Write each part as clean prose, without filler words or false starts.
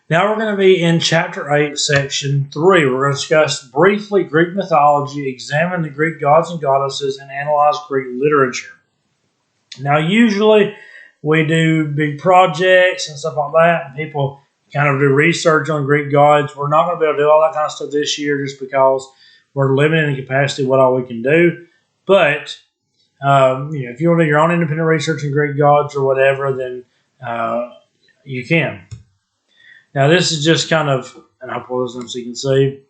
Now we're going to be in Chapter 8, Section 3. We're going to discuss briefly Greek mythology, examine the Greek gods and goddesses, and analyze Greek literature. Now, usually we do big projects and stuff like that, and people kind of do research on Greek gods. We're not going to be able to do all that kind of stuff this year just because we're limited in the capacity of what all we can do. But, if you want to do your own independent research on Greek gods or whatever, then you can. Now, this is just kind of, and I'll pull this in so you can see.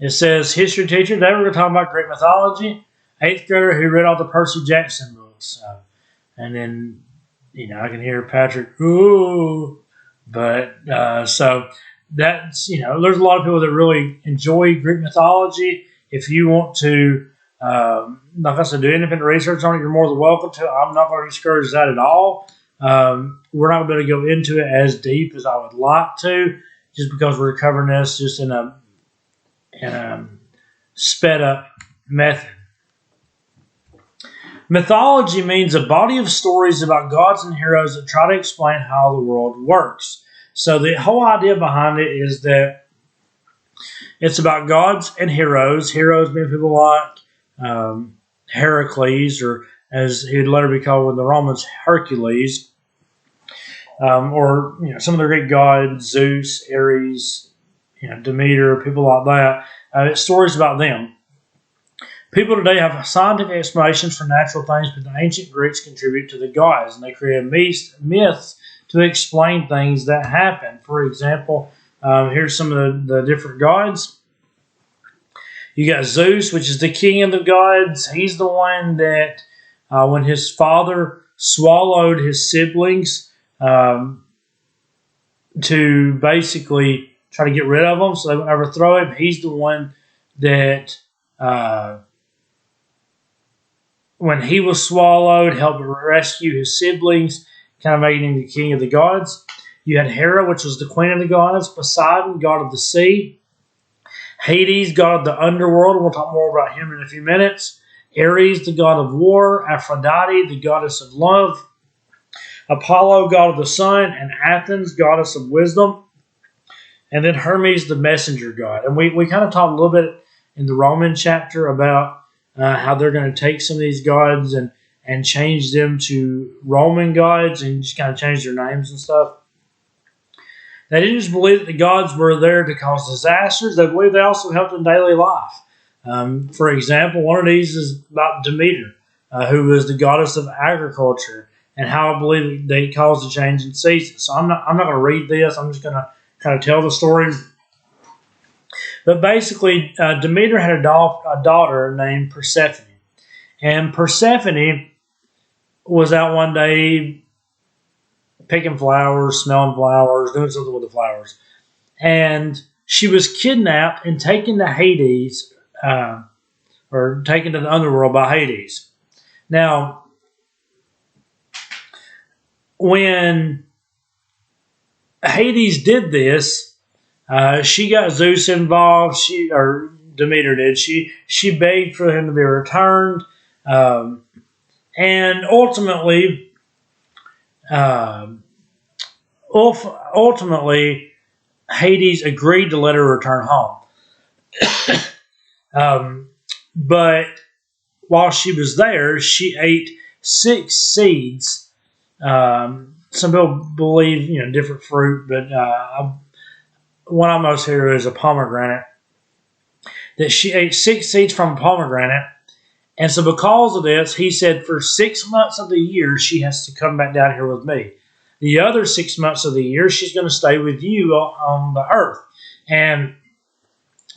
It says, history teacher. Today we're going to talk about Greek mythology. 8th grader who read all the Percy Jackson books. And then, I can hear Patrick, ooh. But, so that's, there's a lot of people that really enjoy Greek mythology. If you want to, like I said, do independent research on it, you're more than welcome to. I'm not going to discourage that at all. We're not going to go into it as deep as I would like to, just because we're covering this just in a sped up method. Mythology means a body of stories about gods and heroes that try to explain how the world works. So the whole idea behind it is that it's about gods and heroes. Heroes being people like Heracles, or as he would later be called with the Romans, Hercules, or some of the Greek gods, Zeus, Ares, Demeter, people like that. It's stories about them. People today have scientific explanations for natural things, but the ancient Greeks contribute to the gods, and they create myths to explain things that happen. For example, here's some of the different gods. You got Zeus, which is the king of the gods. He's the one that when his father swallowed his siblings to basically try to get rid of them so they would never throw him, he's the one that when he was swallowed, helped rescue his siblings, kind of making him the king of the gods. You had Hera, which was the queen of the gods. Poseidon, god of the sea. Hades, god of the underworld. We'll talk more about him in a few minutes. Ares, the god of war. Aphrodite, the goddess of love. Apollo, god of the sun. And Athens, goddess of wisdom. And then Hermes, the messenger god. And we kind of talked a little bit in the Roman chapter about how they're going to take some of these gods and change them to Roman gods and just kind of change their names and stuff. They didn't just believe that the gods were there to cause disasters. They believed they also helped in daily life. For example, one of these is about Demeter, who was the goddess of agriculture, and how I believe they caused a change in seasons. So I'm not going to read this. I'm just going to kind of tell the story. But basically, Demeter had a daughter named Persephone. And Persephone was out one day picking flowers, smelling flowers, doing something with the flowers. And she was kidnapped and taken to Hades, or taken to the underworld by Hades. Now, when Hades did this, she got Zeus involved. Demeter did. She begged for him to be returned, and ultimately, Hades agreed to let her return home. But while she was there, she ate 6 seeds. Some people believe different fruit, but one I most hear is a pomegranate. That she ate 6 seeds from a pomegranate. And so because of this, he said for 6 months of the year, she has to come back down here with me. The other 6 months of the year, she's going to stay with you on the earth. And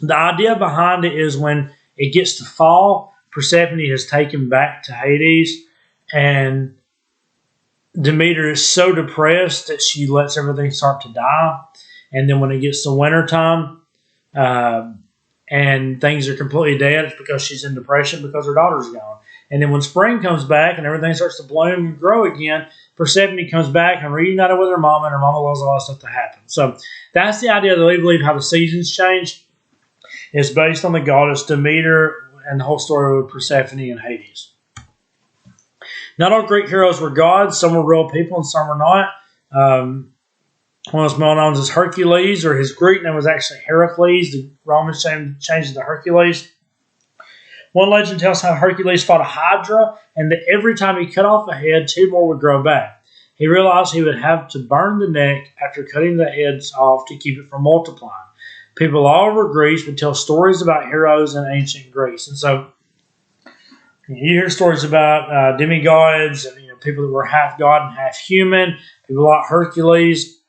the idea behind it is when it gets to fall, Persephone is taken back to Hades. And Demeter is so depressed that she lets everything start to die. And then when it gets to wintertime and things are completely dead, it's because she's in depression because her daughter's gone. And then when spring comes back and everything starts to bloom and grow again, Persephone comes back and reunited with her mama, and her mama allows a lot of stuff to happen. So that's the idea that we believe how the seasons change. It's based on the goddess Demeter and the whole story with Persephone and Hades. Not all Greek heroes were gods. Some were real people and some were not. One is well known as Hercules, or his Greek name was actually Heracles. The Romans changed it to Hercules. One legend tells how Hercules fought a Hydra, and that every time he cut off a head, two more would grow back. He realized he would have to burn the neck after cutting the heads off to keep it from multiplying. People all over Greece would tell stories about heroes in ancient Greece. And so you hear stories about demigods and people that were half god and half human, people like Hercules.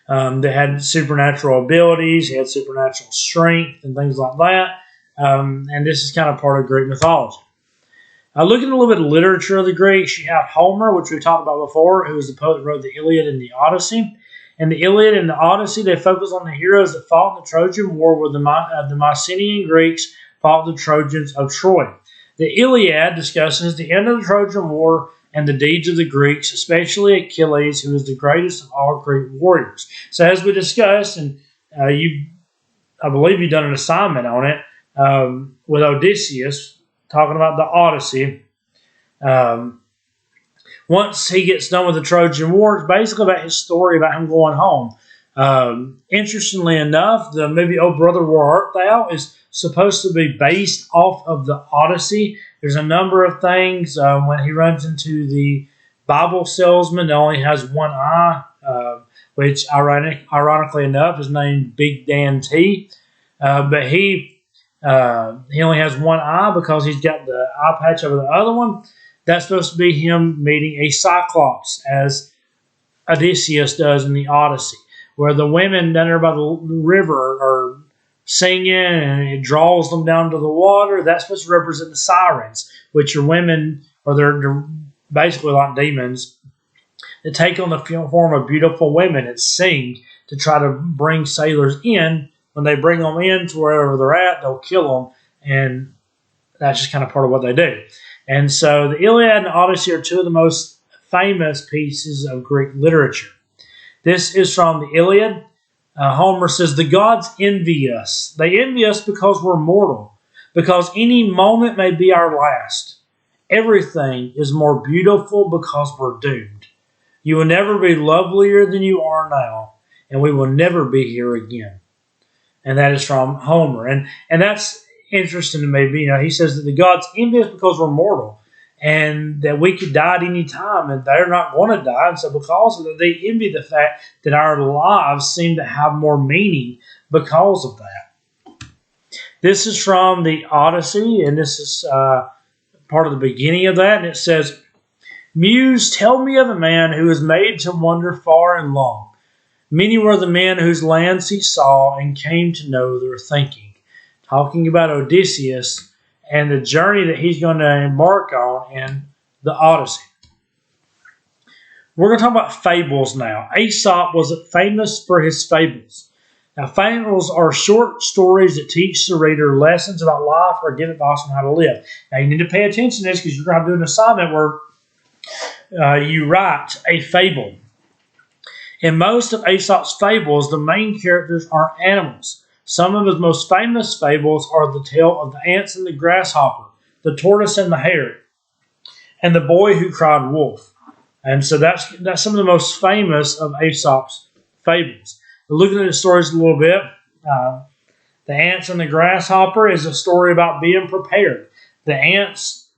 They had supernatural abilities, he had supernatural strength and things like that. And this is kind of part of Greek mythology. Looking at a little bit of literature of the Greeks, you have Homer, which we talked about before, who was the poet that wrote the Iliad and the Odyssey. In the Iliad and the Odyssey, they focus on the heroes that fought in the Trojan War, where the Mycenaean Greeks fought the Trojans of Troy. The Iliad discusses the end of the Trojan War and the deeds of the Greeks, especially Achilles, who was the greatest of all Greek warriors. So as we discussed, and I believe you've done an assignment on it with Odysseus, talking about the Odyssey. Once he gets done with the Trojan War, it's basically about his story about him going home. Interestingly enough, the movie Oh Brother, Where Art Thou is supposed to be based off of the Odyssey. There's a number of things. When he runs into the Bible salesman that only has one eye, which ironically enough is named Big Dan T. But he only has one eye because he's got the eye patch over the other one. That's supposed to be him meeting a Cyclops, as Odysseus does in the Odyssey, where the women down there by the river are singing and it draws them down to the water. That's supposed to represent the sirens, which are women, or they're basically like demons that take on the form of beautiful women and sing to try to bring sailors in. When they bring them in to wherever they're at, they'll kill them, and that's just kind of part of what they do. And so the Iliad and the Odyssey are two of the most famous pieces of Greek literature. This is from the Iliad. Homer says, the gods envy us. They envy us because we're mortal, because any moment may be our last. Everything is more beautiful because we're doomed. You will never be lovelier than you are now, and we will never be here again. And that is from Homer. And that's interesting to me. He says that the gods envy us because we're mortal, and that we could die at any time, and they're not going to die. And so because of that, they envy the fact that our lives seem to have more meaning because of that. This is from the Odyssey, and this is part of the beginning of that. And it says, Muse, tell me of a man who is made to wander far and long. Many were the men whose lands he saw and came to know their thinking. Talking about Odysseus and the journey that he's going to embark on in the Odyssey. We're going to talk about fables now. Aesop was famous for his fables. Now, fables are short stories that teach the reader lessons about life or give advice on how to live. Now, you need to pay attention to this because you're going to have to do an assignment where you write a fable. In most of Aesop's fables, the main characters are animals. Some of his most famous fables are the tale of the ants and the grasshopper, the tortoise and the hare, and the boy who cried wolf. And so that's some of the most famous of Aesop's fables. Looking at the stories a little bit, the ants and the grasshopper is a story about being prepared. The ants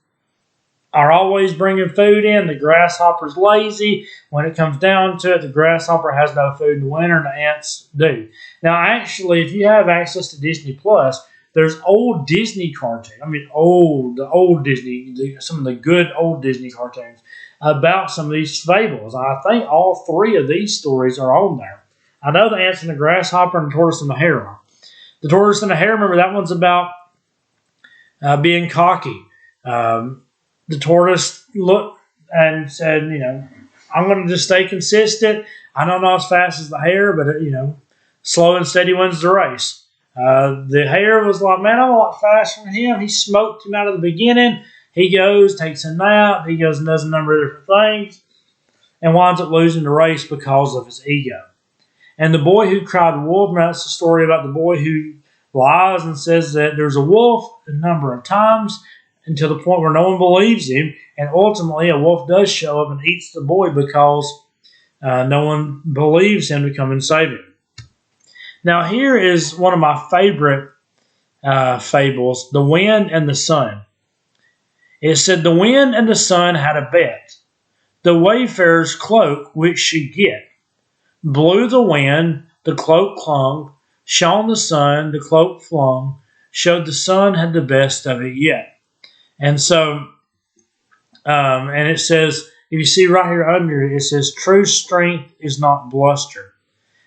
are always bringing food in. The grasshopper's lazy. When it comes down to it, the grasshopper has no food in the winter, and the ants do. Now, actually, if you have access to Disney Plus, there's old Disney cartoons. I mean, the old Disney, some of the good old Disney cartoons about some of these fables. I think all three of these stories are on there. I know the ants and the grasshopper and the tortoise and the hare are. The tortoise and the hare, remember, that one's about being cocky. The tortoise looked and said, I'm going to just stay consistent. I know not as fast as the hare, but, slow and steady wins the race. The hare was like, man, I'm a lot faster than him. He smoked him out of the beginning. He goes, takes a nap. He goes and does a number of different things and winds up losing the race because of his ego. And the boy who cried wolf, that's the story about the boy who lies and says that there's a wolf a number of times, until the point where no one believes him, and ultimately a wolf does show up and eats the boy because No one believes him to come and save him. Now, here is one of my favorite fables, The Wind and the Sun. It said, the wind and the sun had a bet. The wayfarer's cloak which should get. Blew the wind, the cloak clung. Shone the sun, the cloak flung. Showed the sun had the best of it yet. And so, and it says, if you see right here under it, it says, true strength is not bluster.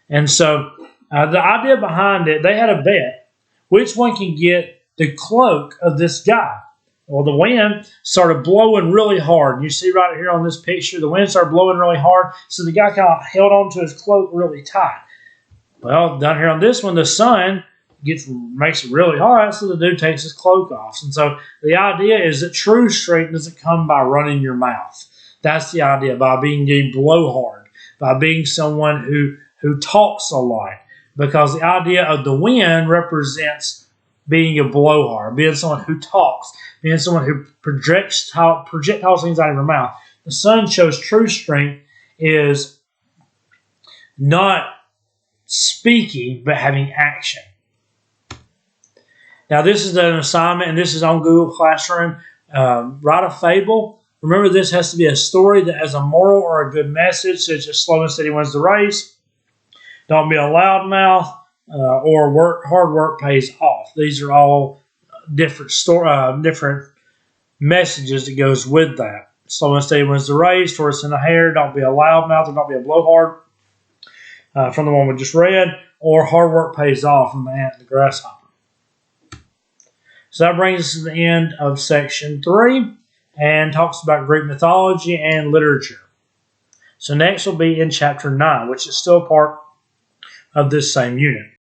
And so, the idea behind it, they had a bet. Which one can get the cloak of this guy? Well, the wind started blowing really hard. You see right here on this picture, the wind started blowing really hard, so the guy kind of held onto his cloak really tight. Well, down here on this one, the sun makes it really hot, so the dude takes his cloak off. And so the idea is that true strength doesn't come by running your mouth. That's the idea, by being a blowhard, by being someone who talks a lot. Because the idea of the wind represents being a blowhard, being someone who talks, being someone who projectiles things out of your mouth. The sun shows true strength is not speaking, but having action. Now, this is an assignment, and this is on Google Classroom. Write a fable. Remember, this has to be a story that has a moral or a good message, such as slow and steady wins the race. Don't be a loudmouth, or hard work pays off. These are all different messages that goes with that. Slow and steady wins the race. Tortoise and a hare. Don't be a loudmouth, or don't be a blowhard. From the one we just read, or hard work pays off from the ant and the grasshopper. So that brings us to the end of section 3 and talks about Greek mythology and literature. So next will be in chapter 9, which is still part of this same unit.